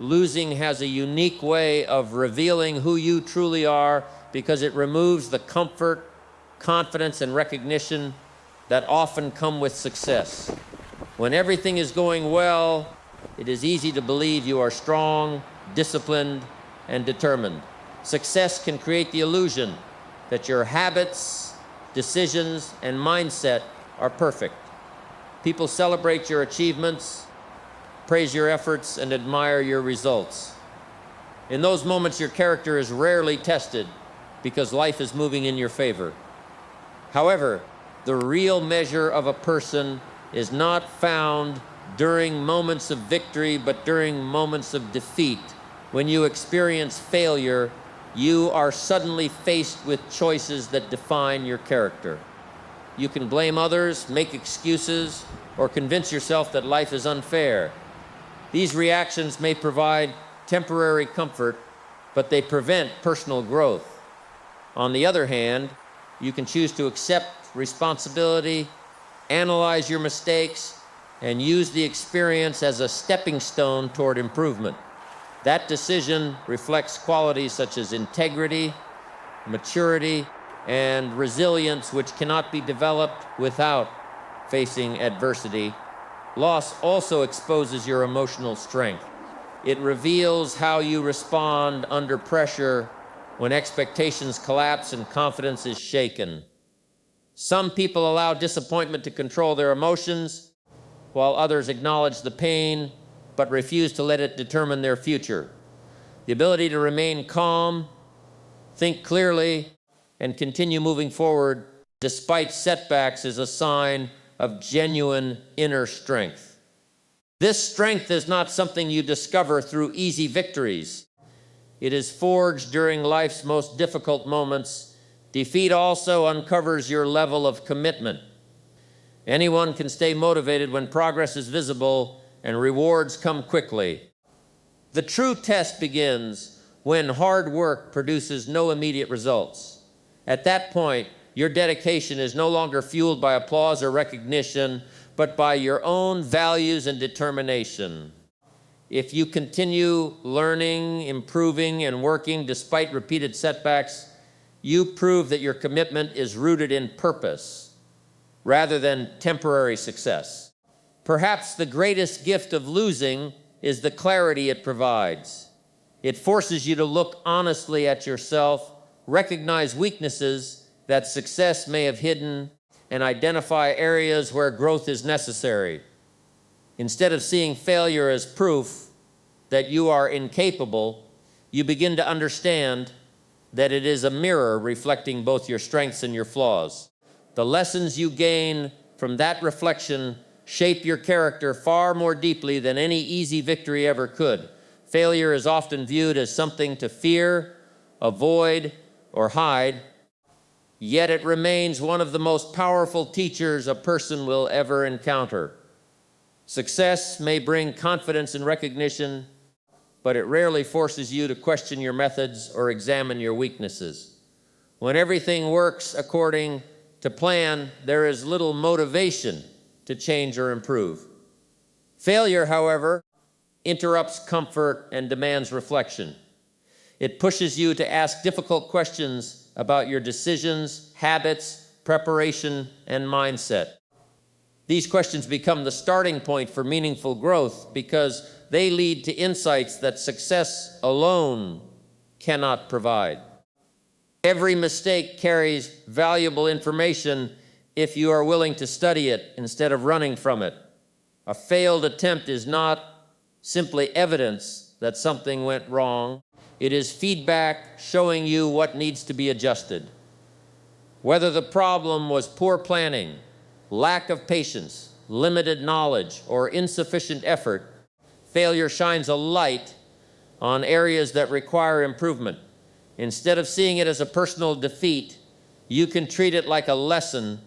losing has a unique way of revealing who you truly are because it removes the comfort, confidence, and recognition that often come with success. When everything is going well, it is easy to believe you are strong, disciplined, and determined. Success can create the illusion that your habits, decisions, and mindset are perfect. People celebrate your achievements, praise your efforts, and admire your results. In those moments, your character is rarely tested because life is moving in your favor. However, the real measure of a person is not found during moments of victory, but during moments of defeat. When you experience failure, you are suddenly faced with choices that define your character. You can blame others, make excuses, or convince yourself that life is unfair. These reactions may provide temporary comfort, but they prevent personal growth. On the other hand, you can choose to accept responsibility, analyze your mistakes, and use the experience as a stepping stone toward improvement. That decision reflects qualities such as integrity, maturity, and resilience, which cannot be developed without facing adversity. Loss also exposes your emotional strength. It reveals how you respond under pressure when expectations collapse and confidence is shaken. Some people allow disappointment to control their emotions, while others acknowledge the pain but refuse to let it determine their future. The ability to remain calm, think clearly, and continue moving forward despite setbacks is a sign of genuine inner strength. This strength is not something you discover through easy victories. It is forged during life's most difficult moments. Defeat also uncovers your level of commitment. Anyone can stay motivated when progress is visible and rewards come quickly. The true test begins when hard work produces no immediate results. At that point, your dedication is no longer fueled by applause or recognition, but by your own values and determination. If you continue learning, improving, and working despite repeated setbacks, you prove that your commitment is rooted in purpose rather than temporary success. Perhaps the greatest gift of losing is the clarity it provides. It forces you to look honestly at yourself, recognize weaknesses that success may have hidden, and identify areas where growth is necessary. Instead of seeing failure as proof that you are incapable, you begin to understand that it is a mirror reflecting both your strengths and your flaws. The lessons you gain from that reflection shape your character far more deeply than any easy victory ever could. Failure is often viewed as something to fear, avoid, or hide, yet it remains one of the most powerful teachers a person will ever encounter. Success may bring confidence and recognition, but it rarely forces you to question your methods or examine your weaknesses. When everything works according to plan, there is little motivation to change or improve. Failure, however, interrupts comfort and demands reflection. It pushes you to ask difficult questions about your decisions, habits, preparation, and mindset. These questions become the starting point for meaningful growth because they lead to insights that success alone cannot provide. Every mistake carries valuable information if you are willing to study it instead of running from it. A failed attempt is not simply evidence that something went wrong. It is feedback showing you what needs to be adjusted. Whether the problem was poor planning, lack of patience, limited knowledge, or insufficient effort, failure shines a light on areas that require improvement. Instead of seeing it as a personal defeat, you can treat it like a lesson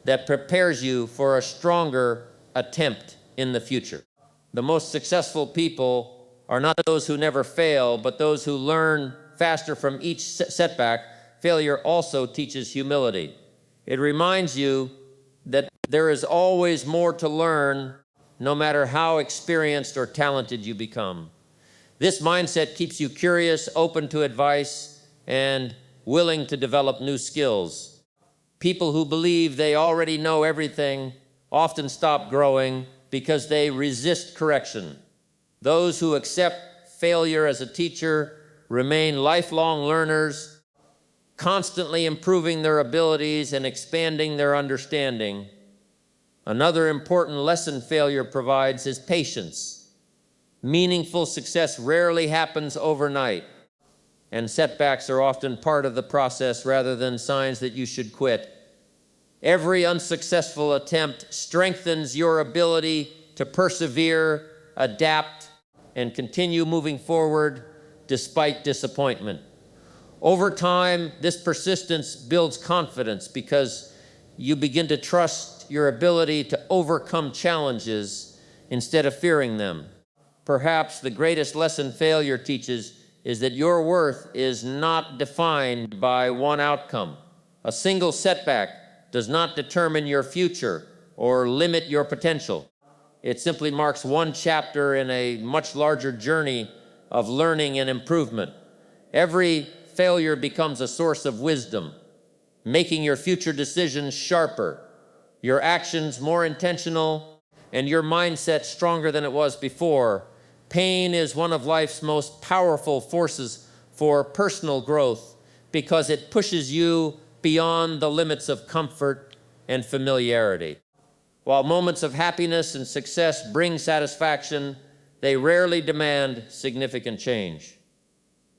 that prepares you for a stronger attempt in the future. The most successful people are not those who never fail, but those who learn faster from each setback. Failure also teaches humility. It reminds you that there is always more to learn, no matter how experienced or talented you become. This mindset keeps you curious, open to advice, and willing to develop new skills. People who believe they already know everything often stop growing because they resist correction. Those who accept failure as a teacher remain lifelong learners, constantly improving their abilities and expanding their understanding. Another important lesson failure provides is patience. Meaningful success rarely happens overnight, and setbacks are often part of the process rather than signs that you should quit. Every unsuccessful attempt strengthens your ability to persevere, adapt, and continue moving forward despite disappointment. Over time, this persistence builds confidence because you begin to trust your ability to overcome challenges instead of fearing them. Perhaps the greatest lesson failure teaches is that your worth is not defined by one outcome. A single setback does not determine your future or limit your potential. It simply marks one chapter in a much larger journey of learning and improvement. Every failure becomes a source of wisdom, making your future decisions sharper, your actions more intentional, and your mindset stronger than it was before. Pain is one of life's most powerful forces for personal growth because it pushes you beyond the limits of comfort and familiarity. While moments of happiness and success bring satisfaction, they rarely demand significant change.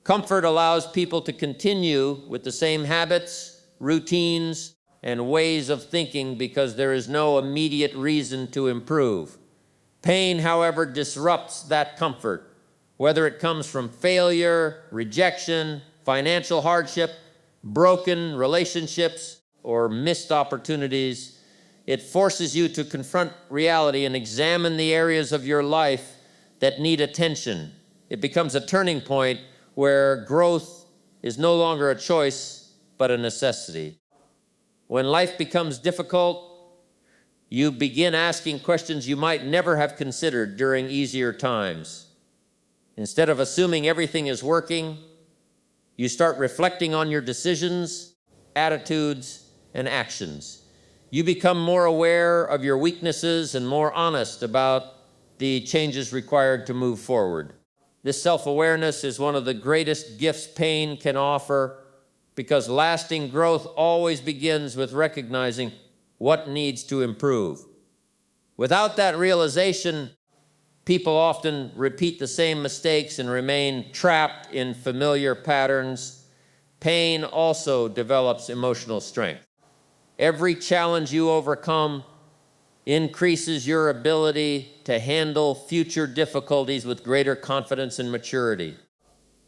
Comfort allows people to continue with the same habits, routines, and ways of thinking because there is no immediate reason to improve. Pain, however, disrupts that comfort, whether it comes from failure, rejection, financial hardship, broken relationships, or missed opportunities. It forces you to confront reality and examine the areas of your life that need attention. It becomes a turning point where growth is no longer a choice, but a necessity. When life becomes difficult, you begin asking questions you might never have considered during easier times. Instead of assuming everything is working, you start reflecting on your decisions, attitudes, and actions. You become more aware of your weaknesses and more honest about the changes required to move forward. This self-awareness is one of the greatest gifts pain can offer because lasting growth always begins with recognizing what needs to improve. Without that realization, people often repeat the same mistakes and remain trapped in familiar patterns. Pain also develops emotional strength. Every challenge you overcome increases your ability to handle future difficulties with greater confidence and maturity.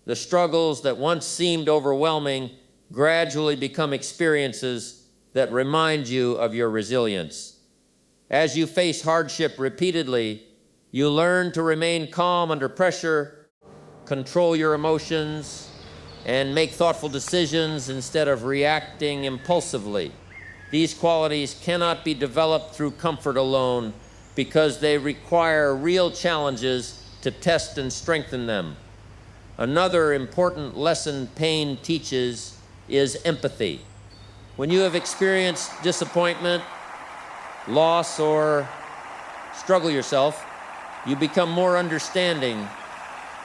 The struggles that once seemed overwhelming gradually become experiences that remind you of your resilience. As you face hardship repeatedly, you learn to remain calm under pressure, control your emotions, and make thoughtful decisions instead of reacting impulsively. These qualities cannot be developed through comfort alone because they require real challenges to test and strengthen them. Another important lesson pain teaches is empathy. When you have experienced disappointment, loss, or struggle yourself, you become more understanding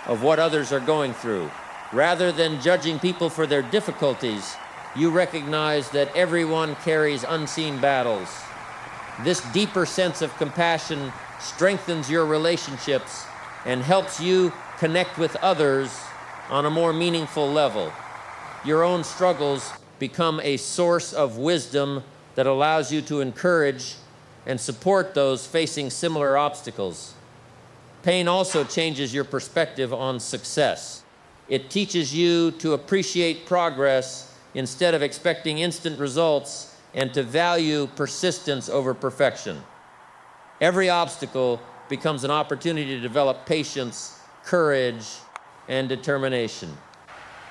of what others are going through. Rather than judging people for their difficulties, you recognize that everyone carries unseen battles. This deeper sense of compassion strengthens your relationships and helps you connect with others on a more meaningful level. Your own struggles become a source of wisdom that allows you to encourage and support those facing similar obstacles. Pain also changes your perspective on success. It teaches you to appreciate progress instead of expecting instant results and to value persistence over perfection. Every obstacle becomes an opportunity to develop patience, courage, and determination.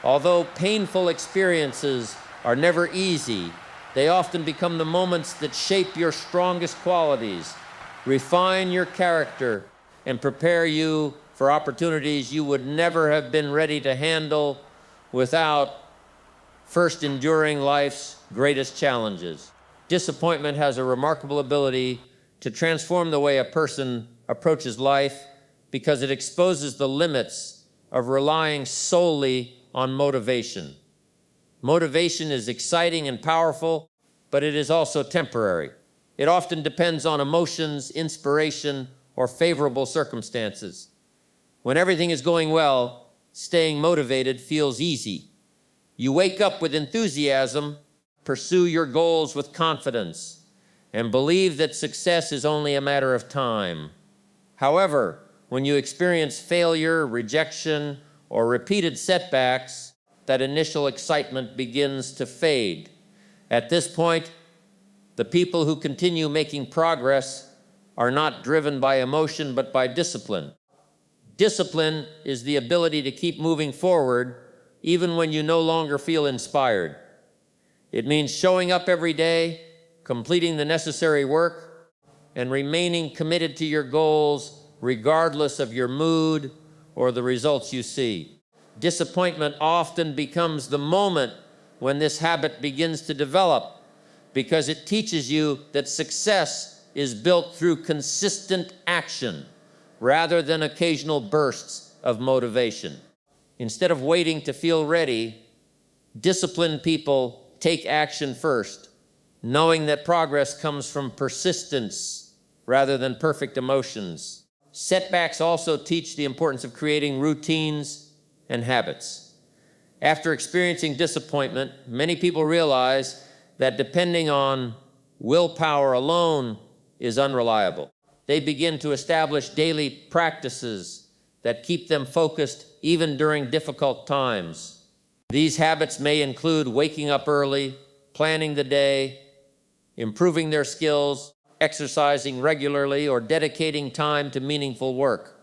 Although painful experiences are never easy, they often become the moments that shape your strongest qualities, refine your character, and prepare you for opportunities you would never have been ready to handle without first enduring life's greatest challenges. Disappointment has a remarkable ability to transform the way a person approaches life because it exposes the limits of relying solely on motivation. Motivation is exciting and powerful, but it is also temporary. It often depends on emotions, inspiration, or favorable circumstances. When everything is going well, staying motivated feels easy. You wake up with enthusiasm, pursue your goals with confidence, and believe that success is only a matter of time. However, when you experience failure, rejection, or repeated setbacks, that initial excitement begins to fade. At this point, the people who continue making progress are not driven by emotion, but by discipline. Discipline is the ability to keep moving forward even when you no longer feel inspired. It means showing up every day, completing the necessary work, and remaining committed to your goals regardless of your mood or the results you see. Disappointment often becomes the moment when this habit begins to develop because it teaches you that success is built through consistent action rather than occasional bursts of motivation. Instead of waiting to feel ready, disciplined people take action first, knowing that progress comes from persistence rather than perfect emotions. Setbacks also teach the importance of creating routines and habits. After experiencing disappointment, many people realize that depending on willpower alone is unreliable. They begin to establish daily practices that keep them focused even during difficult times. These habits may include waking up early, planning the day, improving their skills, exercising regularly, or dedicating time to meaningful work.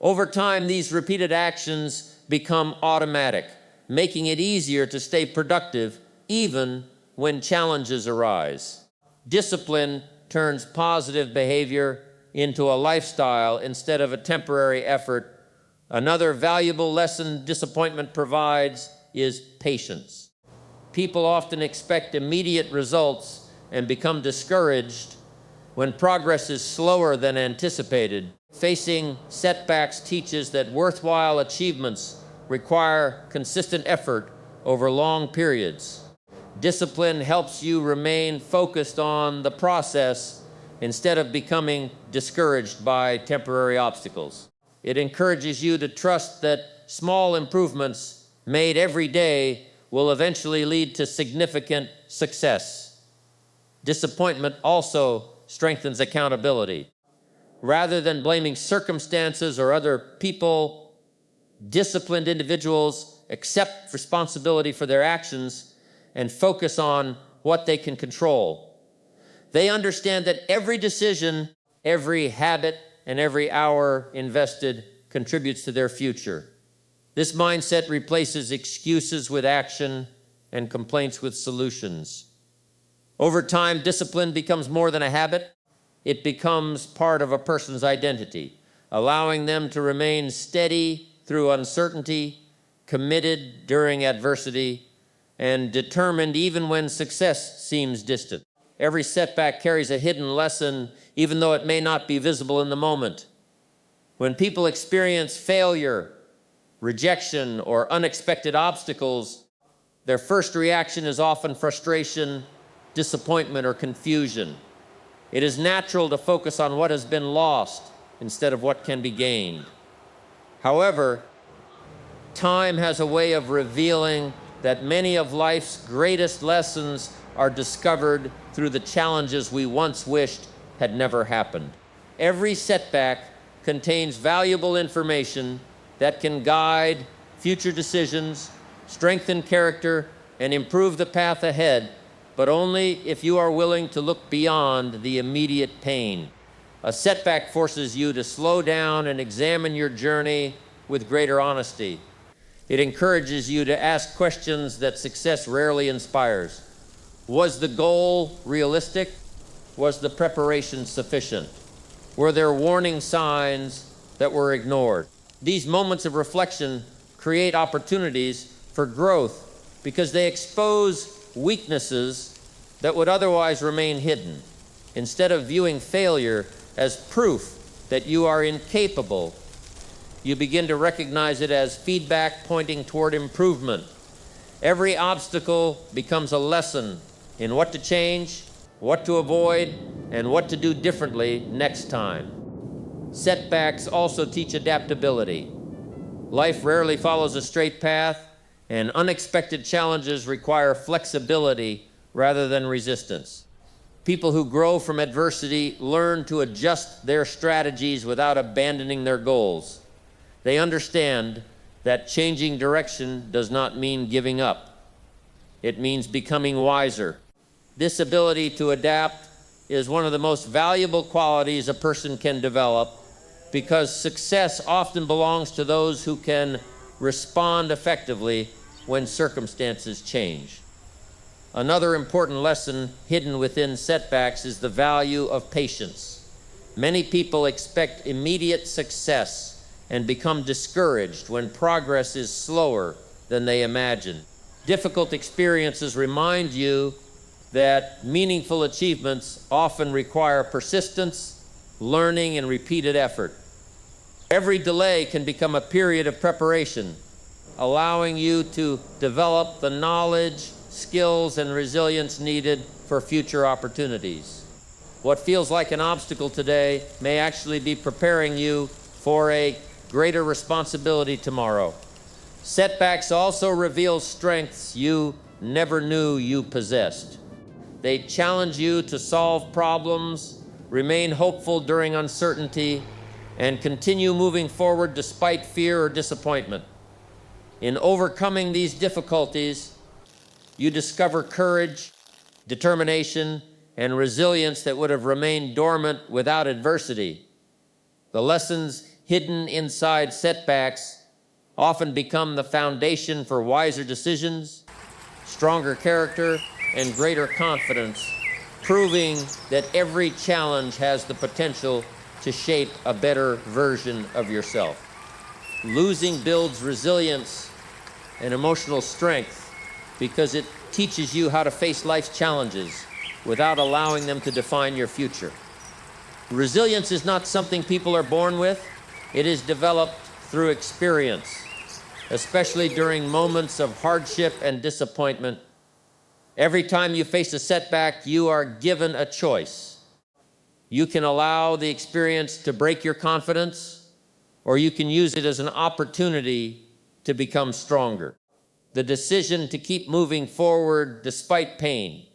Over time, these repeated actions become automatic, making it easier to stay productive even when challenges arise. Discipline turns positive behavior into a lifestyle instead of a temporary effort. Another valuable lesson disappointment provides is patience. People often expect immediate results and become discouraged when progress is slower than anticipated. Facing setbacks teaches that worthwhile achievements require consistent effort over long periods. Discipline helps you remain focused on the process instead of becoming discouraged by temporary obstacles. It encourages you to trust that small improvements made every day will eventually lead to significant success. Disappointment also strengthens accountability. Rather than blaming circumstances or other people, disciplined individuals accept responsibility for their actions and focus on what they can control. They understand that every decision, every habit, and every hour invested contributes to their future. This mindset replaces excuses with action and complaints with solutions. Over time, discipline becomes more than a habit. It becomes part of a person's identity, allowing them to remain steady through uncertainty, committed during adversity, and determined even when success seems distant. Every setback carries a hidden lesson, even though it may not be visible in the moment. When people experience failure, rejection, or unexpected obstacles, their first reaction is often frustration, disappointment, or confusion. It is natural to focus on what has been lost instead of what can be gained. However, time has a way of revealing that many of life's greatest lessons are discovered through the challenges we once wished had never happened. Every setback contains valuable information that can guide future decisions, strengthen character, and improve the path ahead, but only if you are willing to look beyond the immediate pain. A setback forces you to slow down and examine your journey with greater honesty. It encourages you to ask questions that success rarely inspires. Was the goal realistic? Was the preparation sufficient? Were there warning signs that were ignored? These moments of reflection create opportunities for growth because they expose weaknesses that would otherwise remain hidden. Instead of viewing failure as proof that you are incapable, you begin to recognize it as feedback pointing toward improvement. Every obstacle becomes a lesson in what to change, what to avoid, and what to do differently next time. Setbacks also teach adaptability. Life rarely follows a straight path, and unexpected challenges require flexibility rather than resistance. People who grow from adversity learn to adjust their strategies without abandoning their goals. They understand that changing direction does not mean giving up. It means becoming wiser. This ability to adapt is one of the most valuable qualities a person can develop because success often belongs to those who can respond effectively when circumstances change. Another important lesson hidden within setbacks is the value of patience. Many people expect immediate success and become discouraged when progress is slower than they imagine. Difficult experiences remind you that meaningful achievements often require persistence, learning, and repeated effort. Every delay can become a period of preparation, allowing you to develop the knowledge, skills, and resilience needed for future opportunities. What feels like an obstacle today may actually be preparing you for a greater responsibility tomorrow. Setbacks also reveal strengths you never knew you possessed. They challenge you to solve problems, remain hopeful during uncertainty, and continue moving forward despite fear or disappointment. In overcoming these difficulties, you discover courage, determination, and resilience that would have remained dormant without adversity. The lessons hidden inside setbacks often become the foundation for wiser decisions, stronger character, and greater confidence, proving that every challenge has the potential to shape a better version of yourself. Losing builds resilience and emotional strength because it teaches you how to face life's challenges without allowing them to define your future. Resilience is not something people are born with. It is developed through experience, especially during moments of hardship and disappointment. Every time you face a setback, you are given a choice. You can allow the experience to break your confidence, or you can use it as an opportunity to become stronger. The decision to keep moving forward despite pain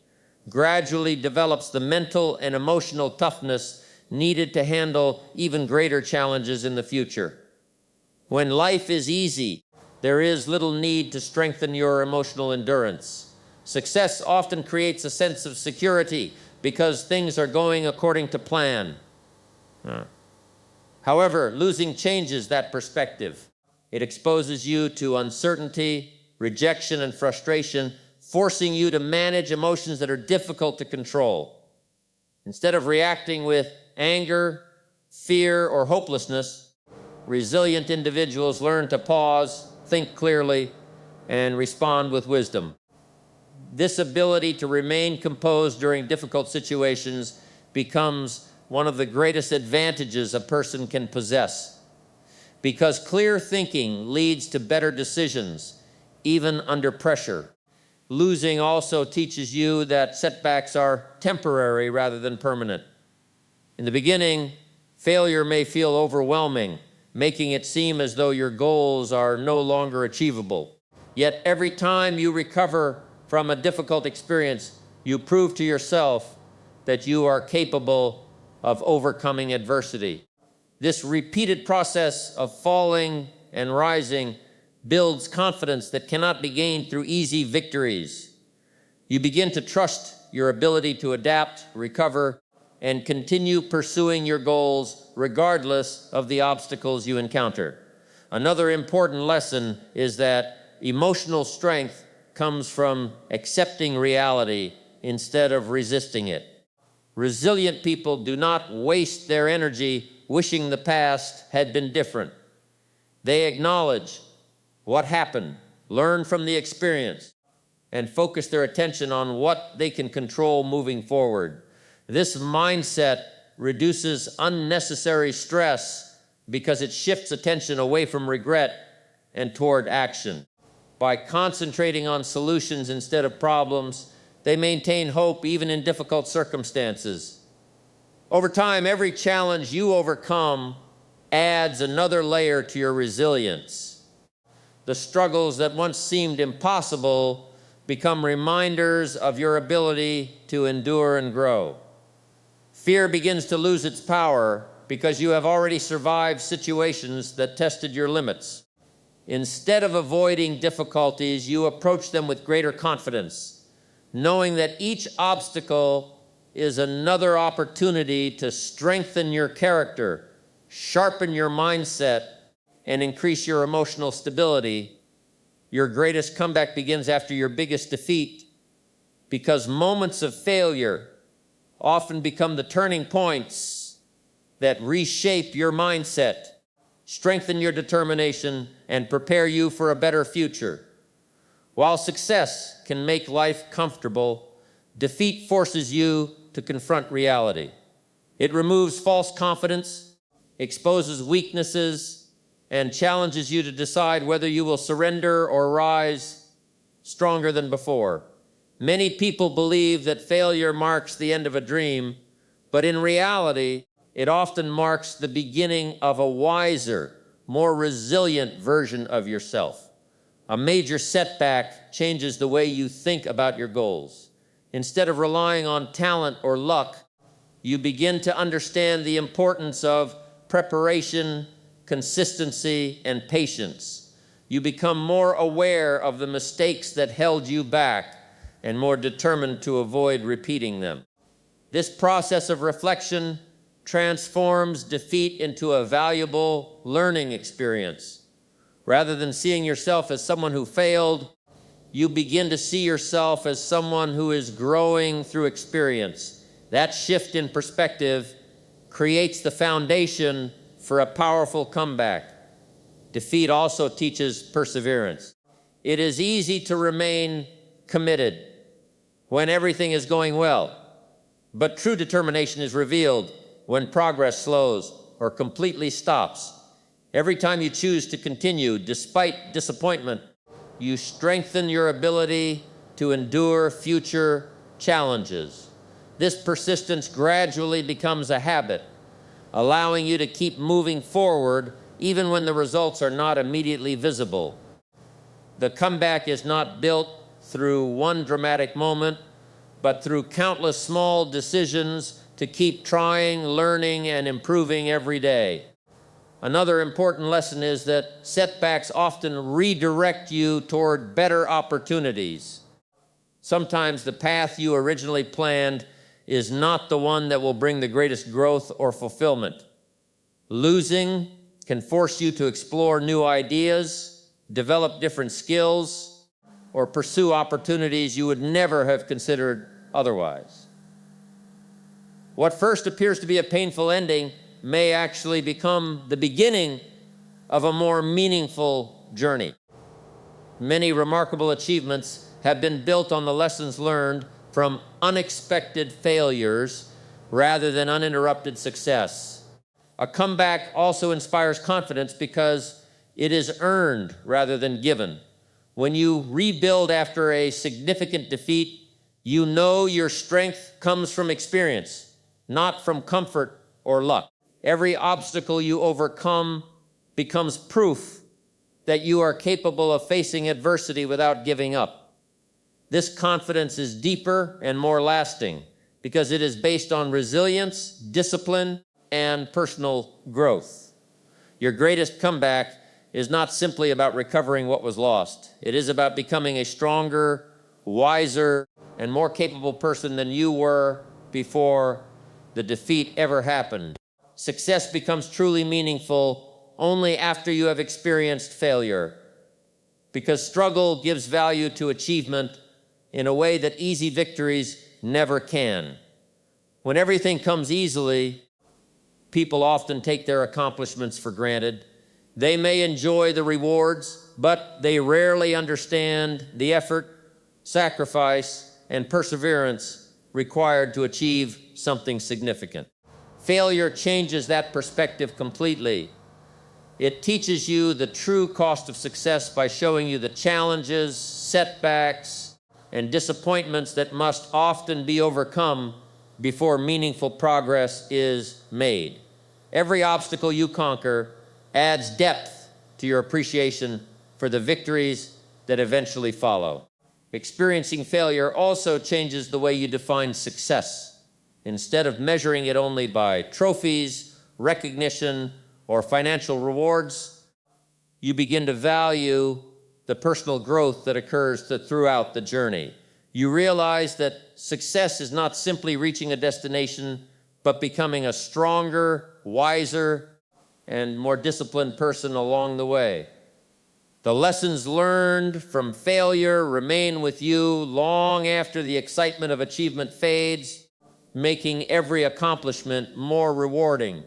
gradually develops the mental and emotional toughness needed to handle even greater challenges in the future. When life is easy, there is little need to strengthen your emotional endurance. Success often creates a sense of security because things are going according to plan. However, losing changes that perspective. It exposes you to uncertainty, rejection, and frustration, forcing you to manage emotions that are difficult to control. Instead of reacting with anger, fear, or hopelessness, resilient individuals learn to pause, think clearly, and respond with wisdom. This ability to remain composed during difficult situations becomes one of the greatest advantages a person can possess, because clear thinking leads to better decisions, even under pressure. Losing also teaches you that setbacks are temporary rather than permanent. In the beginning, failure may feel overwhelming, making it seem as though your goals are no longer achievable. Yet every time you recover from a difficult experience, you prove to yourself that you are capable of overcoming adversity. This repeated process of falling and rising builds confidence that cannot be gained through easy victories. You begin to trust your ability to adapt, recover, and continue pursuing your goals regardless of the obstacles you encounter. Another important lesson is that emotional strength comes from accepting reality instead of resisting it. Resilient people do not waste their energy wishing the past had been different. They acknowledge what happened, learn from the experience, and focus their attention on what they can control moving forward. This mindset reduces unnecessary stress because it shifts attention away from regret and toward action. By concentrating on solutions instead of problems, they maintain hope even in difficult circumstances. Over time, every challenge you overcome adds another layer to your resilience. The struggles that once seemed impossible become reminders of your ability to endure and grow. Fear begins to lose its power because you have already survived situations that tested your limits. Instead of avoiding difficulties, you approach them with greater confidence, knowing that each obstacle is another opportunity to strengthen your character, sharpen your mindset, and increase your emotional stability. Your greatest comeback begins after your biggest defeat, because moments of failure often become the turning points that reshape your mindset, strengthen your determination, and prepare you for a better future. While success can make life comfortable, defeat forces you to confront reality. It removes false confidence, exposes weaknesses, and challenges you to decide whether you will surrender or rise stronger than before. Many people believe that failure marks the end of a dream, but in reality, it often marks the beginning of a wiser, more resilient version of yourself. A major setback changes the way you think about your goals. Instead of relying on talent or luck, you begin to understand the importance of preparation, consistency, and patience. You become more aware of the mistakes that held you back and more determined to avoid repeating them. This process of reflection transforms defeat into a valuable learning experience. Rather than seeing yourself as someone who failed, you begin to see yourself as someone who is growing through experience. That shift in perspective creates the foundation for a powerful comeback. Defeat also teaches perseverance. It is easy to remain committed when everything is going well, but true determination is revealed when progress slows or completely stops. Every time you choose to continue despite disappointment, you strengthen your ability to endure future challenges. This persistence gradually becomes a habit, allowing you to keep moving forward even when the results are not immediately visible. The comeback is not built through one dramatic moment, but through countless small decisions to keep trying, learning, and improving every day. Another important lesson is that setbacks often redirect you toward better opportunities. Sometimes the path you originally planned is not the one that will bring the greatest growth or fulfillment. Losing can force you to explore new ideas, develop different skills, or pursue opportunities you would never have considered otherwise. What first appears to be a painful ending may actually become the beginning of a more meaningful journey. Many remarkable achievements have been built on the lessons learned from unexpected failures rather than uninterrupted success. A comeback also inspires confidence because it is earned rather than given. When you rebuild after a significant defeat, you know your strength comes from experience, not from comfort or luck. Every obstacle you overcome becomes proof that you are capable of facing adversity without giving up. This confidence is deeper and more lasting because it is based on resilience, discipline, and personal growth. Your greatest comeback is not simply about recovering what was lost. It is about becoming a stronger, wiser, and more capable person than you were before the defeat ever happened. Success becomes truly meaningful only after you have experienced failure, because struggle gives value to achievement in a way that easy victories never can. When everything comes easily, people often take their accomplishments for granted. They may enjoy the rewards, but they rarely understand the effort, sacrifice, and perseverance required to achieve something significant. Failure changes that perspective completely. It teaches you the true cost of success by showing you the challenges, setbacks, and disappointments that must often be overcome before meaningful progress is made. Every obstacle you conquer adds depth to your appreciation for the victories that eventually follow. Experiencing failure also changes the way you define success. Instead of measuring it only by trophies, recognition, or financial rewards, you begin to value the personal growth that occurs throughout the journey. You realize that success is not simply reaching a destination, but becoming a stronger, wiser, and more disciplined person along the way. The lessons learned from failure remain with you long after the excitement of achievement fades, making every accomplishment more rewarding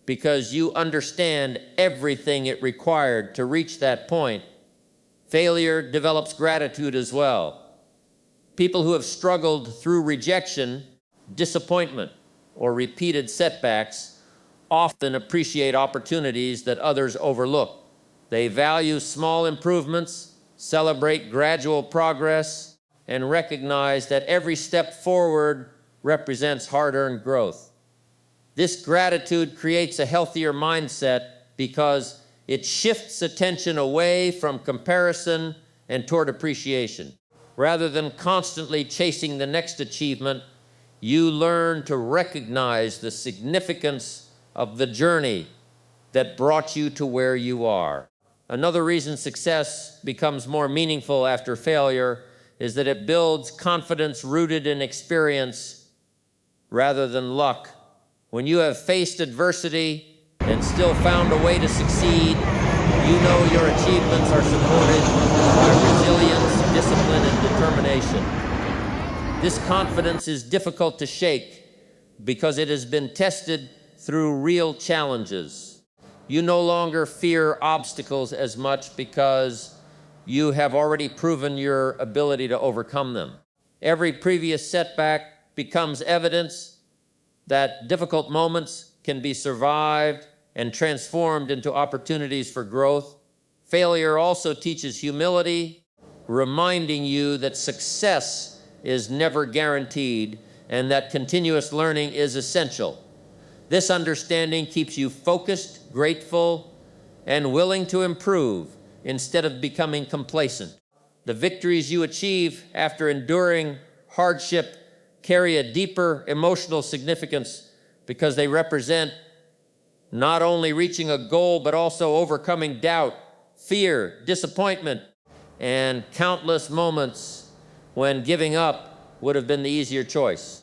because you understand everything it required to reach that point. Failure develops gratitude as well. People who have struggled through rejection, disappointment, or repeated setbacks often appreciate opportunities that others overlook. They value small improvements, celebrate gradual progress, and recognize that every step forward represents hard-earned growth. This gratitude creates a healthier mindset because it shifts attention away from comparison and toward appreciation. Rather than constantly chasing the next achievement, you learn to recognize the significance of the journey that brought you to where you are. Another reason success becomes more meaningful after failure is that it builds confidence rooted in experience rather than luck. When you have faced adversity and still found a way to succeed, you know your achievements are supported by resilience, discipline, and determination. This confidence is difficult to shake because it has been tested through real challenges. You no longer fear obstacles as much because you have already proven your ability to overcome them. Every previous setback becomes evidence that difficult moments can be survived and transformed into opportunities for growth. Failure also teaches humility, reminding you that success is never guaranteed and that continuous learning is essential. This understanding keeps you focused, grateful, and willing to improve instead of becoming complacent. The victories you achieve after enduring hardship carry a deeper emotional significance because they represent not only reaching a goal, but also overcoming doubt, fear, disappointment, and countless moments when giving up would have been the easier choice.